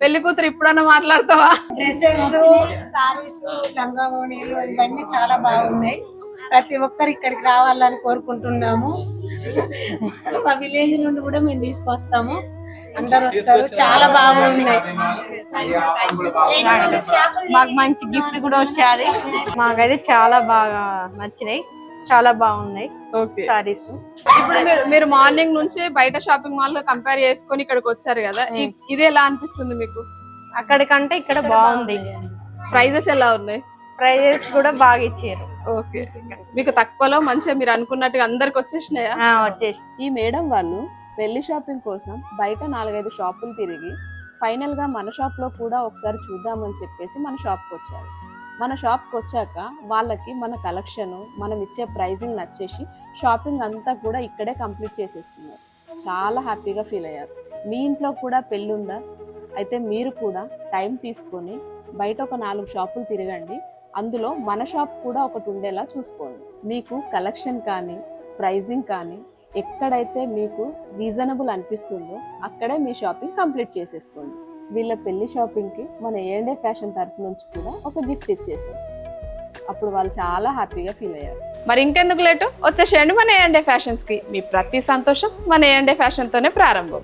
పెళ్లి కూతురు ఇప్పుడన్నా మాట్లాడతావా? డ్రెస్సెస్, సారీస్, లంగావోణీలు ఇవన్నీ చాలా బాగున్నాయి. ప్రతి ఒక్కరు ఇక్కడికి రావాలని కోరుకుంటున్నాము. మా విలేజ్ నుండి కూడా మేము తీసుకొస్తాము, అందరు వస్తారు. చాలా బాగున్నాయి. మాకు మంచి గిఫ్ట్ కూడా వచ్చేది. మాకైతే చాలా బాగా నచ్చినాయి, చాలా బాగున్నాయి సారీస్. ఇప్పుడు మీరు మార్నింగ్ నుంచి బయట షాపింగ్ మాల్ లో కంపేర్ చేసుకొని ఇక్కడికి వచ్చారు కదా, ఇది ఎలా అనిపిస్తుంది మీకు? అక్కడికంటే ఇక్కడ బాగుంది. ప్రైజెస్ ఎలా ఉన్నాయి? ప్రైజెస్ కూడా బాగా ఇచ్చారు. ఓకే, మీకు తక్కువలో మంచిగా మీరు అనుకున్నట్టుగా అందరికి వచ్చేసినాయా? వచ్చేసి ఈ మేడం వాళ్ళు పెళ్లి షాపింగ్ కోసం బయట 4-5 షాపులు తిరిగి ఫైనల్ గా మన షాప్ లో కూడా ఒకసారి చూద్దామని చెప్పేసి మన షాప్కి వచ్చారు. మన షాప్కి వచ్చాక వాళ్ళకి మన కలెక్షన్, మనం ఇచ్చే ప్రైజింగ్ నచ్చేసి షాపింగ్ అంతా కూడా ఇక్కడే కంప్లీట్ చేసేసుకున్నారు. చాలా హ్యాపీగా ఫీల్ అయ్యారు. మీ ఇంట్లో కూడా పెళ్ళి ఉందా? అయితే మీరు కూడా టైం తీసుకొని బయట ఒక 4 షాపులు తిరగండి. అందులో మన షాప్ కూడా ఒకటి ఉండేలా చూసుకోండి. మీకు కలెక్షన్ కానీ ప్రైజింగ్ కానీ ఎక్కడైతే మీకు రీజనబుల్ అనిపిస్తుందో అక్కడే మీ షాపింగ్ కంప్లీట్ చేసేసుకోండి. వీళ్ళ పెళ్లి షాపింగ్కి మన A&A ఫ్యాషన్ తరఫు నుంచి కూడా ఒక గిఫ్ట్ ఇచ్చేసాం. అప్పుడు వాళ్ళు చాలా హ్యాపీగా ఫీల్ అయ్యారు. మరి ఇంకెందుకు లేటు, వచ్చేసేయండి మన A&A ఫ్యాషన్స్ కి. మీ ప్రతి సంతోషం మన A&A ఫ్యాషన్ తోనే ప్రారంభం.